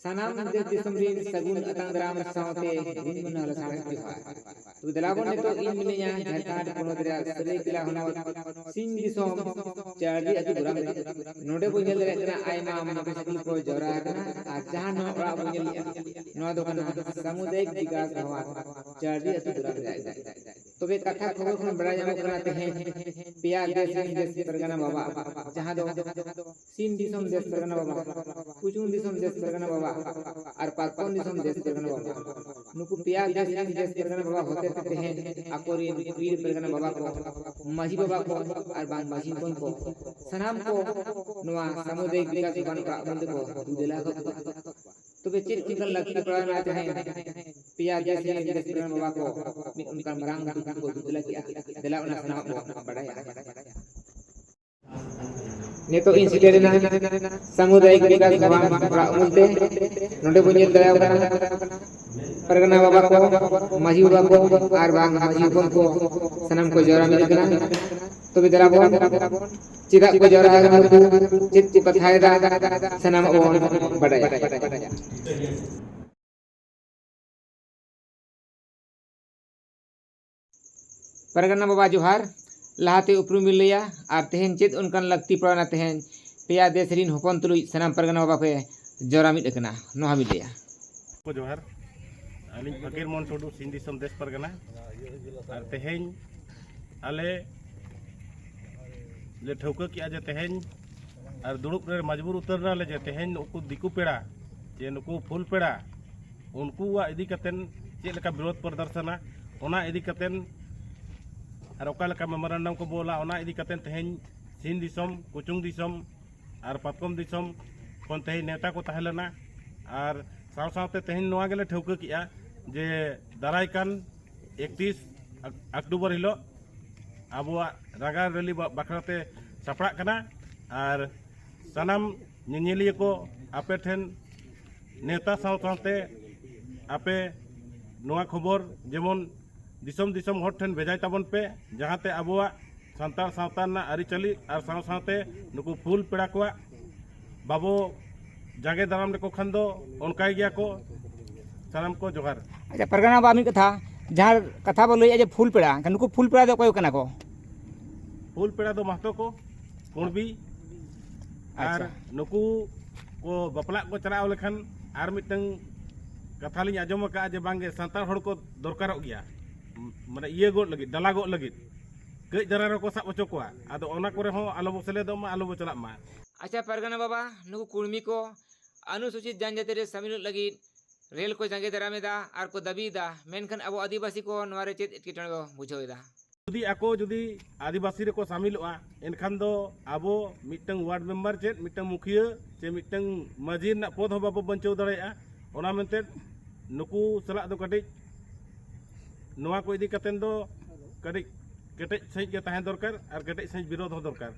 Sanam des disamrin sagun atang daram saute rin manal sangat juha. Tu dalabon itu in mininya Jharkhand ponot re sere kila honot sin disom chardi atu buram node bunjel re kana aima motor cycle ko jora kana ajahan no ora bunjel no do kana samudayik vikas bhawan chardi atu buram re तबे कथा खबर खन बड़ा जानो कराते हैं पिया देश परगना बाबा जहां दो सीन दिसम देश परगना बाबा कुचुन दिसम देश परगना बाबा और पाकोन दिसम देश परगना बाबा नुकु पिया देश परगना बाबा होते रहते हैं अकोरी वीर परगना बाबा को माजी बाबा को और बांग माजी को सनाम को नवा सामुदायिक विकास बन का बंद को दिला को तबे चेक चिकन लकी पड़ना चाहे पिया देश परगना बाबा को उनका मरांग को दिला किया दिला उना सनाम को बढ़ाया ने तो इंसिडेंट ना सामुदायिक विकास भवन मुलते नोडे बुंजल दया करा परगना बाबा को माजी बाबा को और बांग माजी को सनम को जोरा मिल कना तो बिदरा बोन चिदा को जोरा है को चित कथाय दा सनम ओन बढ़ाया परगना बाबा जोहार लाहाते उपरुम मिलैया और तेहन चेत उनकान लक्ति पड़ना तेहन पेया देश रिन होपन तुलुई सनाम परगना बाबा पे जोरा मिद अकना नोहा मिलैया को जोहार आली फकीर मोहन टुडू सिंह दिसम देश परगना और तेहन आले ले ठौका किया जे तेहन और दुड़ुब रे मजबूर उतरना ले जे तेहन उनको दिकु पेड़ा जे नुकु फुल पेड़ा उनको इदी कतेन चेद लेका विरोध प्रदर्शना ओना इदी कतेन और ओका मेमोरेंडम को बोला ओना इदी कतेन तेहन सीन दिसम कुचुंग दिसम और पातकम दिसम कोन तेहन नेता को तहलना और साव सावते तेहन नोआ गेले ठौका किया जे दाराय कान 31 अक्टूबर हिलो आबुआ रागा रैली बाखराते सपड़ा कना और सनाम निनिलिया को आपे ठेन नेता साव सावते आपे नोआ खबर जेमन दिसम दिसम हर ठेन भेजाय ताबन पे जहाते आबुआ सांतार सावता ना आरिचाली और साव सावते नुकु फुल पेड़ा को बाबो जागे दाराम लेको खान दो उनकाय गया को सनाम को जोहार। अच्छा परगना बाबा मी कथा जहां कथा बोल जे फुल पेड़ा नुकु फुल पेड़ा दो कोय कना को फुल पेड़ा दो महतो को कुणबी और नुकु को बपला को चलाव लेखन और मिटंग कथा लिंग आजम का जे बांगे सांतार हड़ को दरकारोग गया माने इये गोड लगी डाला गोड लगी कई दरा रो को साब ओचो को आदो ओना करे हो आलो बो सेले दो मा आलो बो चला मा। अच्छा परगना बाबा नुकु कुर्मी को अनुसूचित जनजाति रे शामिल लगी रेल को जंगे दरामेदा और को दबीदा मेनखन अब आदिवासी को नवारे चेत एटकेटणे को बुझावेदा जुदी आको जुदी आदिवासी रे को शामिलवा एनखान दो आबो मिटंग वार्ड मेंबर चेत मिटंग मुखिया चे मिटंग माजी ना पद हो बाबो बंचो दरेया ओना मेनते नुकु सला दो कटि नोआ को इदी कतेन दो कटि केटे सही के ताहे दरकार और केटे सही विरोध हो दरकार।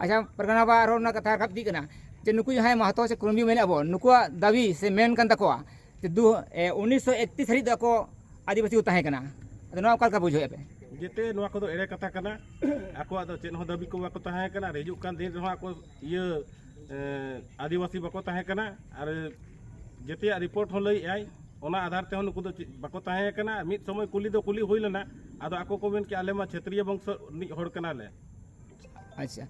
अच्छा परगना बाबा रो ना कथा खपदी कना जे नुकु जहां महतो से कुर्मी मेने अब नुकुआ दाबी से मेन कन तकोआ जे 1931 हरी दको आदिवासी ताहे कना अद नोआ का बुझो पे जेते नोआ को दो एड़े कथा कना आको दो चेन हो दाबी को बाको ताहे कना हिजुक कान दिन रहा को ये आदिवासी बाको ताहे कना और जेते रिपोर्ट हो लई आई ओना आधार ते नुकु दो बाको ताहे कना मिद समय कुली दो कुली होई लेना आदो आको को मेन के आले मा क्षेत्रीय वंश नि होड़ कना ले। अच्छा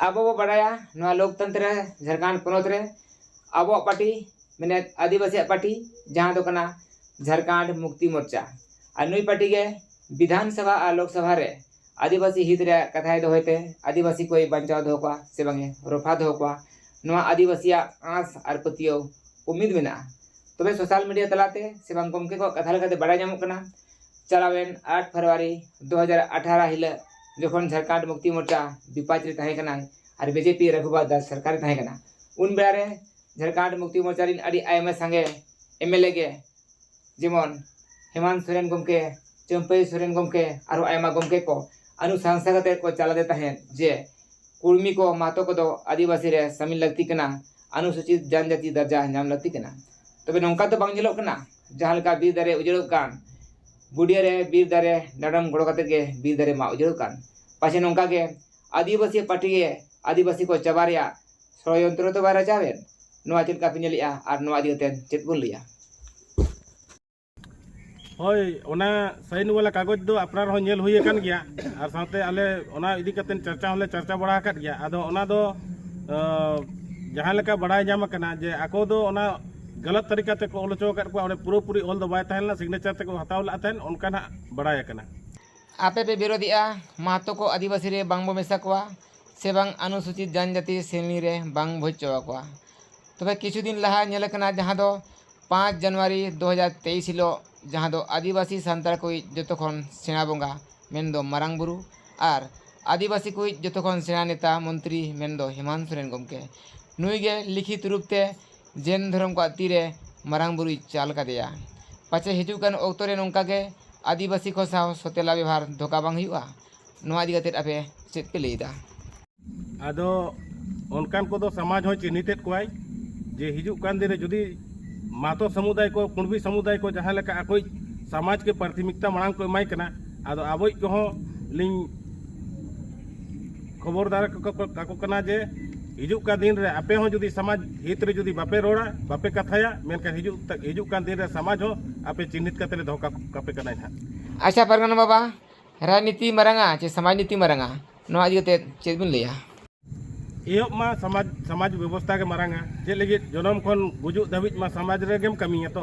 अब वो बढ़ाया नोआ लोकतंत्र झारखंड पोनोत रे अब पार्टी मैंने आदिवासी पार्टी जहां दो कना झारखंड मुक्ति मोर्चा और नुई पार्टी के विधानसभा और लोकसभा रे आदिवासी हित रे कथाय दो होते आदिवासी कोई बंचाव दो को से बंगे रोफा दो को नोआ आदिवासी आस और पतियो उम्मीद मेना तबे सोशल मीडिया तलाते से बंग गमके को कथा लेकाते बड़ा जामो कना चलावेन 8 फरवरी 2018 हिले जखन झारखंड मुक्ति मोर्चा विपक्ष रे ताहे कना और बीजेपी रघुबर दास सरकार ताहे कना उन बेला रे झारखंड मुक्ति मोर्चा रिन अडी आयमा संगे एमएलए के जेमन हेमंत सोरेन गमके चंपई सोरेन गमके और आयमा गमके को अनुशंसा करते को चला देता है जे कुर्मी को मातो को दो आदिवासी रे शामिल लगती कना अनुसूचित जनजाति दर्जा नाम लगती कना तबे नौका तो बांग जेलो कना जहां लका बीर दारे उजड़ो कान बुडिया रे बीर दारे नडम गड़ो कते के बीर दारे मा उजड़ो कान पाछे नौका के आदिवासी पार्टी के आदिवासी को चबारिया षड्यंत्र तो बारा जावे नवा चेक का पे नेलिया और नवा इदी कते चेक बोन लिया होय ओना साइन वाला कागज दो अपनार हो नेल हुई अकन गया और साथे आले ओना इदी कतेन चर्चा होले चर्चा बड़ा अकत गया आदो ओना दो जहां लेका बड़ा जाम कना जे आको दो ओना गलत तरीका ते को ओलचो अकत को पूरा पूरी ओल दो बाय तहला सिग्नेचर ते को हताव ला तहन उनका ना बड़ा अकना आपे पे विरोधिया महतो को आदिवासी रे बांग बो मेसा कोआ से बांग अनुसूचित जनजाति श्रेणी रे बांग भोज चवा कोआ तबे किछु दिन लहा नेल कना जहां दो 5 जनवरी 2023 हिलो जहां दो आदिवासी सांतार को जतो खन सेना बोंगा मेन दो मारांग बुरु और आदिवासी को जतो खन सेना नेता मंत्री मेन दो हेमंत सोरेन गमके नुई गे लिखित रूप ते जैन धर्म को तीरे मारांग बुरु चाल का दिया पाचे हिजुकन ओक्तोरे नोंका गे आदिवासी को साव सतेला व्यवहार धोखा बांग हुआ नोआ इदी कते आपे चेत पे लेदा आदो उनकान को दो समाज हो चिन्हित कोई जे हिजुकन दिन जुदी मातो समुदाय को कुणबी समुदाय को जहां लेका अकोई समाज के प्राथमिकता मांग को एमाय कना आदो आबोई को हो लिंग खबरदार को कना जे हिजुक का दिन रे आपे हो जुदी समाज हित रे जुदी बापे रोड़ा बापे कथाया मेनका हिजुक का दिन रे समाज हो आपे चिन्हित कते धोखा कापे कना था अच्छा परगना बाबा राजनीति मरंगा चे समाज नीति मरंगा नोआ इदी कते चेत बिन लेया एहब मा समाज व्यवस्था के मारांगा जे लगी जनम खन गुजु धाबिज मा समाज रे गेम कमिया तो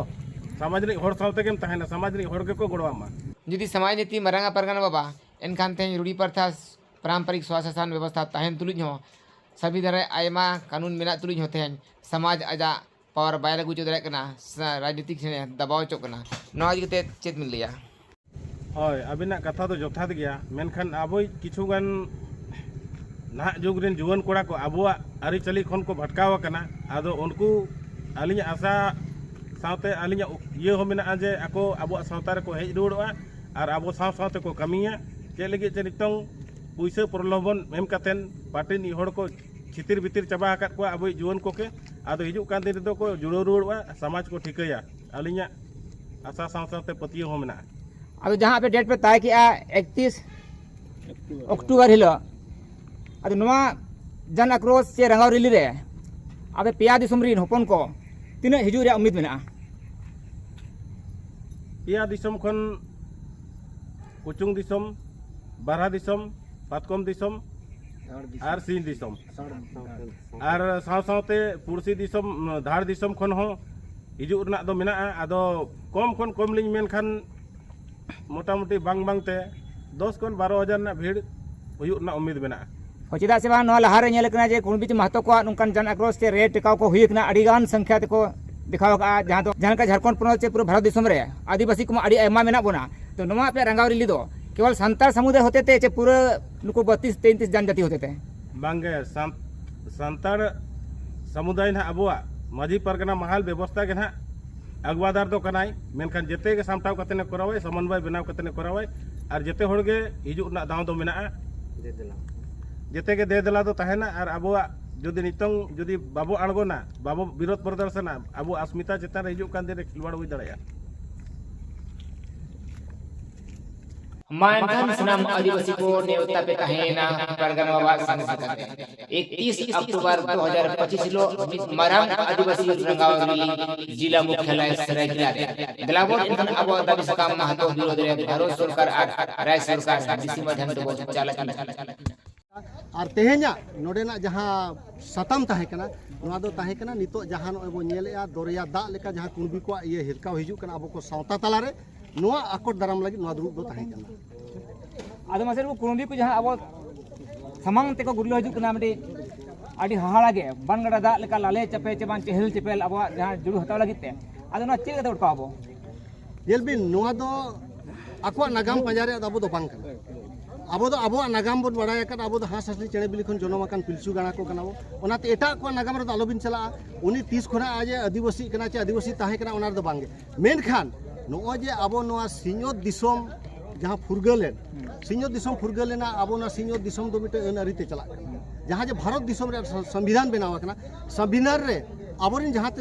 समाज रे हर सावते गेम तहना समाज रे हर के को गड़वा मा जुदी समाज नीति मरंगा परगना बाबा एनखान ते रूढ़ी प्रथा पारंपरिक स्वास्थ्य व्यवस्था तहन तुलुज हो संविधान आयमा कानून मेना तुलुज होते हैं समाज आजा पावर बाय लागू चो दाड़ा राजनीतिक से दबाव चो कना नोआ इदी कते चेत मिल लिया होय अबिना कथा तो जथात गया मेनखान आबोई किछुगान ना जुग रेन जुवन कोड़ा को आबुआ आरिचाली खन को भटकाव कना आदो उनको आलिया आशा सावते आलिया ये हो मेना जे आको आबुआ सावता रे को हेज रुड़वा और आबो सावते को कमिया जे लगी जे नितंग पुइसा प्रलोभन एम कतेन पार्टी नि हड़ को छितिर बितिर चाबा आकात को आबो जुवन को के आदो हिजुक कान दिन दो को जुड़ो रुड़वा समाज को ठिकया आलिया आशा सावते पतियो हो मेना अब जहां पे डेट पे तय किया 31 अक्टूबर हिलो अदो नोआ जन आक्रोश से रंगाव रिली रे अबे पेया दिसम रिन होपन को तिना हिजु रे उम्मीद मेना पेया दिसम खन कुचुंग दिसम बारहा दिसम पातकम दिसम और सीन दिसम और सावते पुरसी दिसम धार दिसम खन हो हिजु रना दो मेना आदो कम खन कम लिंग मेन खान मोटामुटी बांग बांग ते 10 खन 12 हजार ना भीड़ हुयु ना उम्मीद मेना चेदा से बांग लहारे नेल कना जे कुणबी महतो को नुकान जन आक्रोश से रेट टिकाव को हुई कना अडिगान संख्या ते को दिखाव का जहां का झारखंड पोनोत से पूरा भारत दिसम रे आदिवासी को अड़ी एमा मेना बोना तो नोआ पे रंगाव रिली दो केवल संतार समुदाय होते थे चे पूरा नुको 32-33 जनजाति होते थे बांगे संतार समुदाय ना अबुआ माझी परगना महल व्यवस्था के ना अगवादार दो कनाई मेनखान जेते के सामटाव कते ने करावे समन्वय बनाव कते ने करावे और जेते होड़गे हिजु ना दाव दो मेना जेते के दे देला दो तहना और अबुआ जुदी नितंग जुदी बाबू आड़गोना बाबू विरोध प्रदर्शन अबु अस्मिता चेतान हिजु कान दिन खिलवाड़ हुई दाड़ाया मानखन सनम आदिवासी को नेवता पे कहेना परगना बाबा संग 31 अक्टूबर 2025 लो मरांग आदिवासी रंगावली जिला मुख्यालय सरायकेला गलाबोट इनकन अब दाबी सकाम महतो विरोध रे भारत सरकार और राज्य सरकार डीसी माध्यम से चालक और तेहेना नोडेना जहां सतम ताहे कना नोआ दो ताहे कना नितो जहां नोबो नेलेया दरिया दा लेका जहां कुणबी को ये हिरकाव हिजु कना अब को सावता तला रे नोआ आकोट दाराम लगी नोआ दुरुब दो ताहे कना आदो मासेर को कुणबी को जहां अब समांग ते को गुरलो हिजु कना मटे आडी हाहाड़ा गे बनगड़ा दा लेका लाले चपे चबान चेहल चेपेल अब जहां जुडु हताव लगी ते आदो ना चेक उठका अब जेलबिन नोआ दो आको नागाम पंजारे अब दो बांग कना अब नागाम बन बड़ा अब हाँस हासली चेड़े बिली खन जनम पिलचू गाना को बनाते एटा को नागाम रे आलोबिन चला उनी 30 खना आज आदिवासी कना चे आदिवासी ताहे कना ओनार दो बांगे मेनखान नो जे अब नोआ सिंहत दिसम जहां फुरगलेन सिंहत दिसम फुरगलेना अब ना सिंहत दिसम दो मिटे अन अरिते चला जहां जे भारत दिसम रे संविधान बनावा कना संविधान रे आबोरिन जहाँ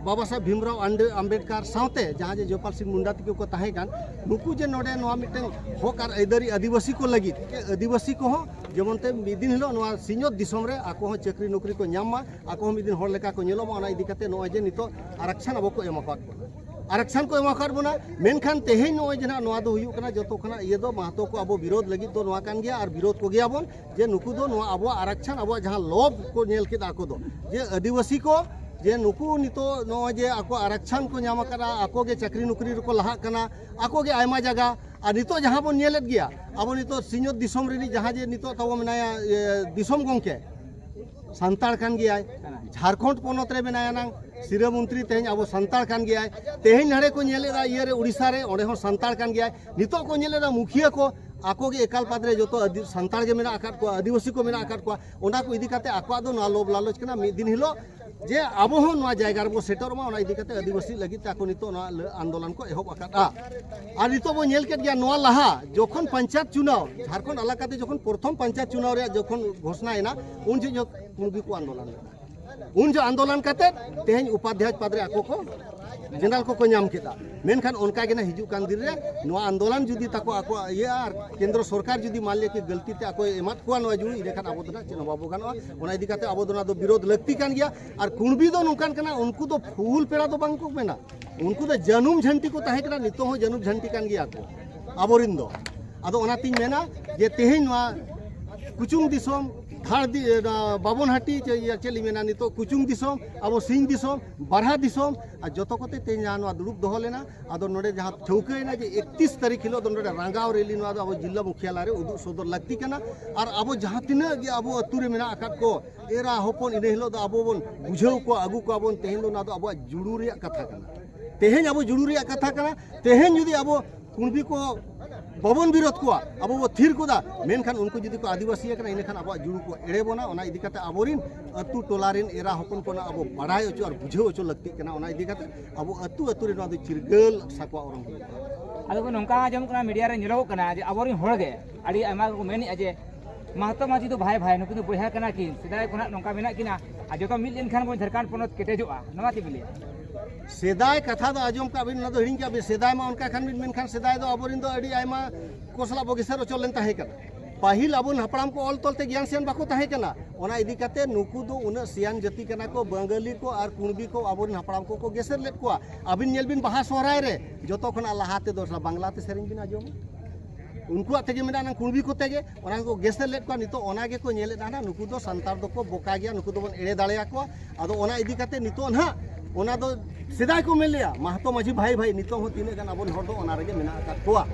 बाबा साहेब भीमराव आम्बेडकर साथे जहाँ जयपाल सिंह मुंडा तक को तहेकान नुकू जे नोडे नोआ मिटन हक और आइदारी आदिवासी को लगी आदिवासी को जेमनते मिदिन हिलो नोआ सिंहत दिसम रे आको हो चाकरी नौकरी को ᱧᱟᱢᱟ आको हो मिदिन हर लेका को ᱧᱮᱞᱚᱜ ᱢᱟ ᱚᱱᱟ ᱤᱫᱤ ᱠᱟᱛᱮ ᱱᱚᱜᱼᱚᱭ ᱡᱮ ᱱᱤᱛᱚᱜ ᱟᱨᱟᱠᱥᱟᱱ ᱟᱵᱚ ᱠᱚ ᱮᱢ ᱟᱠᱟᱫ ᱵᱚᱱᱟ आरक्षण को एम आकाद बना मेनखान तेहें नोय जना नोआ दो हुयुग कना जतो खना ये दो महतो को अब विरोध लगी तो नोआ कान गया और विरोध को गया बन जे नुकु दो नोआ अब आरक्षण अब जहां लोभ को नेल के आको दो जे आदिवासी को जे नुकु नितो नोय जे आको आरक्षण को ᱧᱟᱢ करा आको के चाकरी नौकरी को लहा कना आको के आयमा जगह और नितो जहां बन नेलेत गया अब नितो सिंहत दिसम रे जहां जे नितो तब मनाया दिसम गंके संताल कान गया झारखंड पनत रे बनाया नांग सिरा मंत्री तेहन अब संताल कान गया तेहन हड़े को नेलेदा ये रे उड़ीसा रे ओडे हो संताल कान गया नितो को नेलेदा मुखिया को आको के एकाल पादरे जतो संताल के मेना आकाट को आदिवासी को मेना आकाट को ओना को इदी काते आको दो ना लोभ लालच कना मिद दिन हिलो जे अब हो ना जायगा रे बो सेटर मा ओना इदी काते आदिवासी लगी ताको नितो ना आंदोलन को एहब आकाटा और नितो बो नेल के गया नोआ लहा जखन पंचायत चुनाव झारखंड इलाकाते जखन प्रथम पंचायत चुनाव रे जखन घोषणा एना उन जो मुगी को आंदोलन उन जो आंदोलन करते तेहन उपाध्यक्ष पद रे आको को जनरल को ᱧᱟᱢ केदा मेनखान उनका के ना हिजु कान दिन रे नो आंदोलन जुदी ताको आको ये आर केंद्र सरकार जुदी मान ले कि गलती ते आको एमात को नो जुई इरेखान आबो दना चेन बाबू गानो ओना इदी काते आबो दना दो विरोध लगती कान गया और कुणबी दो नुकान कना उनको तो फूल पेड़ा तो बांग को मेना उनको तो जनुम झंटी को ताहे कना नितो हो जनुम झंटी कान गया को आबोरिन दो आदो ओना तिन मेना जे तेहेन नो कुचुंग दिसोम धार बाबनहाटी चली मेना नितो कुचुंग दिसोम अब सिंह दिसोम बारहा दिसोम और जतो कोते ते जानो दुरुब दो लेना आदो नोडे जहां ठौकेना जे 31 तारीख हिलो दो नोडे रांगाव रेली नो अब जिला मुखियाला रे उदु सदर लगती कना और अब जहां तिना गे अब अतु रे मेना आकाट को एरा होपन इने हिलो दो अब बन बुझाव को आगु को अब तेहेन दो ना दो अब जुड़ू रे कथा कना तेहेन अब जुड़ू रे कथा कना तेहेन जुदी अब कुणबी को बाबन विरोध को अब वो थिर कोदा मेनखान उनको जुदी को आदिवासी कना इनेखान अब जुड़ू को एड़े बोना ओना इदी काते आबोरिन अतु टोलारिन एरा हपन को अब बाड़ाय ओचो और बुझाव ओचो लगती कना ओना इदी काते अब अतु अतु रे नो चिरगल साकवा ओरम आदो को नोंका आजम कना मीडिया रे नेलो कना जे आबोरिन होड़ गे आडी आमा को मेनि अजे महतो माजी तो भाई भाई नुकु तो बोहा कना किन सिदाय कोना नोंका मेना किना आ जतो मिल लेन खान बो झारखंड पनत केटेजोआ नवा ति बिले सेदाय कथा दो आजम का बिन ना दो हिडिंग का सेदाय मा उनका खान बिन मेनखान सेदाय दो आबोरिन दो अडी आयमा कोसला बगेसर चल लेन ताहे कना पाहिल अबन हपड़ाम को ऑल तलते ज्ञान सियान बाको ताहे कना ओना इदी काते नुकु दो उन सियान जति कना को बंगाली को और कुणबी को आबोरिन हपड़ाम को गेसर लेट को अबिन नेल बिन बाहा सोहराय रे जतो खना लहाते दो बांग्लाते सेरिंग बिन आजम उनको तेगे मेना ना कुणबी को तेगे ओना को गेसर लेट को नितो ओना गे को नेले ना नुकु दो संतार दो को बोका गया नुकु दो बन एड़े दाड़ेया को आदो ओना इदी काते नितो ना ओना दो सेदाय को मेन लिया महतो माझी भाई भाई नितो हो तिने गान आबन हर दो ओना रेगे मेना का कोआ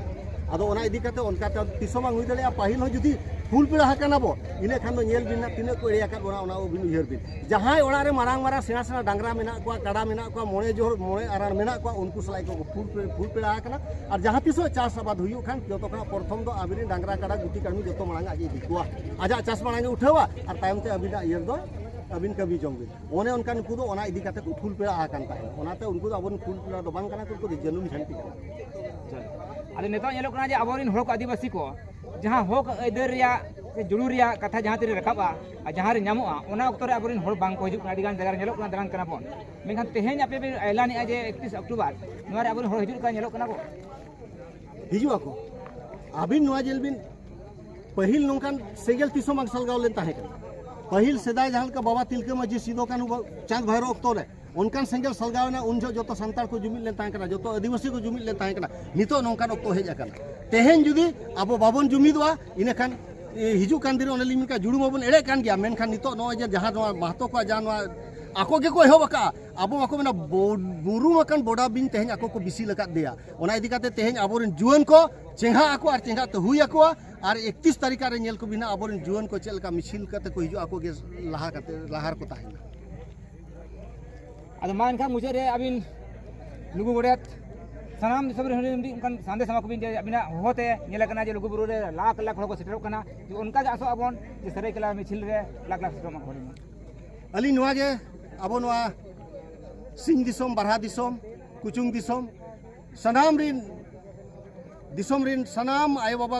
आदो ओना इदी काते ओनका त तिसोमा हुई दले पाहिल हो जुदी फूल पेड़ा हकाना बो इने खान दो नेल बिना तिने को एया का ओना ओ बिन उहर बिन जहां ओड़ा रे मारांग मारा सेना सेना डांगरा मेना को काडा मेना को मोणे जोर मोणे आरार मेना को उनको सलाई को फूल पेड़ा हकाना और जहां तिसो चास आबाद हुयु खान जतो खाना प्रथम दो आबिन डांगरा काडा गुटी कामी जतो मांगा आजे दिकुआ आजा चास मांगा उठावा और तायम ते अबिना इयर दो अबिन कभी जोंगे ओने उनका नुकु दो ओना इदी काते को फूल पेड़ा आकान ताहे ओनाते उनको दो अबन फूल पेड़ा दो बांग कना को जनुम झंटी कना अरे नेता नेलो कना जे आबोरिन होड़ को आदिवासी को जहां होक एदर रिया जुड़ू रिया कथा जहां तेरे रखाबा जहां रे ᱧᱟᱢᱚᱜᱼᱟ ओना अक्तो रे आबोरिन होड़ बांग को हिजुक अडी गान जगह नेलो कना दरान कना बोन मेखान तेहेन आपे बे ऐलानी जे 31 अक्टूबर नोरे आबोरिन होड़ हिजुक का नेलो कना को हिजुआ को अबिन नोआ जेल बिन पहिल नोंकान सेगल तिसो मांग सलगाव लेन ताहे कना पहिल सेदाय जहां का बाबा तिलके माजी सिदो कानु चांद भैरो अक्तो रे उनकान सेंगल सलगावना उन जो संताल को जुमिल लेन ताहे कना जो आदिवासी को जुमिल लेन ताहे कना नितो नोंकान अक्तो हेज अकना तेहेन जुदी आबो बाबन जुमिदवा इने खान हिजु कान दिन ओने लिमिन का जुड़ू माबन एड़े कान गया मेनखान नितो नो जे जहां नो महतो को जान आको के को एहोबका आबो आको मेना बुरु मकन बोडा बिन तेहेन आको को बिसी लका देया ओना इदी काते तेहेन आबोरिन जुवन को चेंगा आको और चेंगा तो हुई आको और 31 तारीख रे नेल को बिना आबोरिन जुवन को चेल का मिছিল काते को हिजु आको गे लहा काते लहार को ताहे आदो मान खा मुझे रे अबिन लुगु बड़े सानाम सब रे उनकान संदेश समाको बिन जे अबिना होते नेला कना जे लुगु बुरु रे लाख लाख हड़ को सेटरो कना जे उनका आसो अबन जे सरायकेला मिছিল रे लाख लाख सेटरो मा होनी अली नोआ गे अब नोआ सिंह दिसोम बारहा दिसोम कुचुंग दिसोम सनाम रिन दिसोम रिन सनाम आय बाबा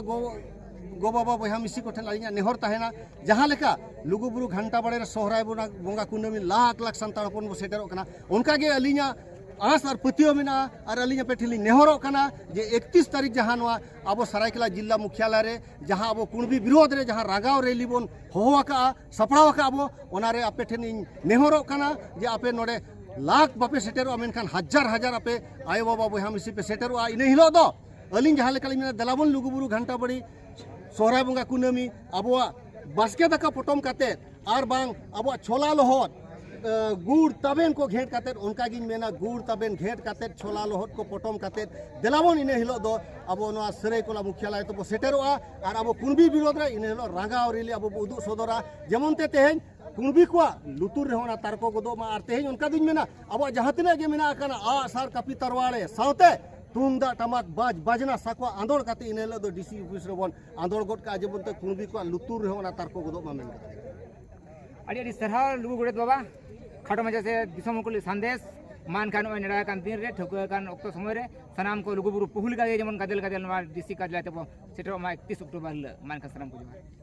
गो बाबा बया मिसी को ठेन अलिया नेहर तहना जहां लेका लुगुबुरु घंटा बड़े सोहराय बोंगा कुंडमी लाख लाख संतान हपन बो सेटरों कना उनका गे अलिया आस और पतियो मेना और अलिया पे ठेली नेहरों कना जे 31 तारीख जहां नवा अब सरायकेला जिला मुख्यालय रे जहां अब कुणबी विरोध रे जहां रागाव रैली बोन होवाका सपड़ावाका अब ओनारे आपे ठेन नेहरों कना जे आपे नोडे लाख बापे सेटरों मेनखान हजार हजार आपे आयो बाबा बया मिसी पे सेटरों इन हिलो दो अलिंग जहां लेका मेना दलाबन लुगुबुरु घंटा बड़ी सोहराय बोंगा कुनामी अबवा बास्के दाका पटम काते आर बांग अबवा छोला लोहट गुड़ तबेन को घेट काते उनका गिन मेना गुड़ तबेन घेट काते छोला लोहट को पटम काते दलाबन इन हिलो दो अब नवा सरायकेला मुख्यालय तो सेटरोआ और अब कुणबी विरोध रे इन हिलो रांगा रेली अब उदु सदरा जेमन ते तेहेन कुणबी को लुतुर रे होना तारको गोदो मा आर तेहेन उनका दिन मेना अब जहां तिना गे मेना काना आ सार कापी तरवाड़े सावते तुमदा टमाक बाज बाजना साकवा आंदोड़ काते इन हिलो दो डीसी ऑफिस रे बोन आंदोड़ गोट का जेमन ते कुणबी को लुतुर रे होना तारको गोदो मा मेन अड़ी अड़ी सरहा लुगु गोड़े बाबा खाटो मजा से दिसम को संदेश मान खान नड़ा कान दिन रे ठकुआ कान ऑक्टो समय रे सनाम को लुगुबुरु पुहुल का जेमन गादल गादल डीसी का लाते सेटर 31 अक्टूबर मान का सनाम को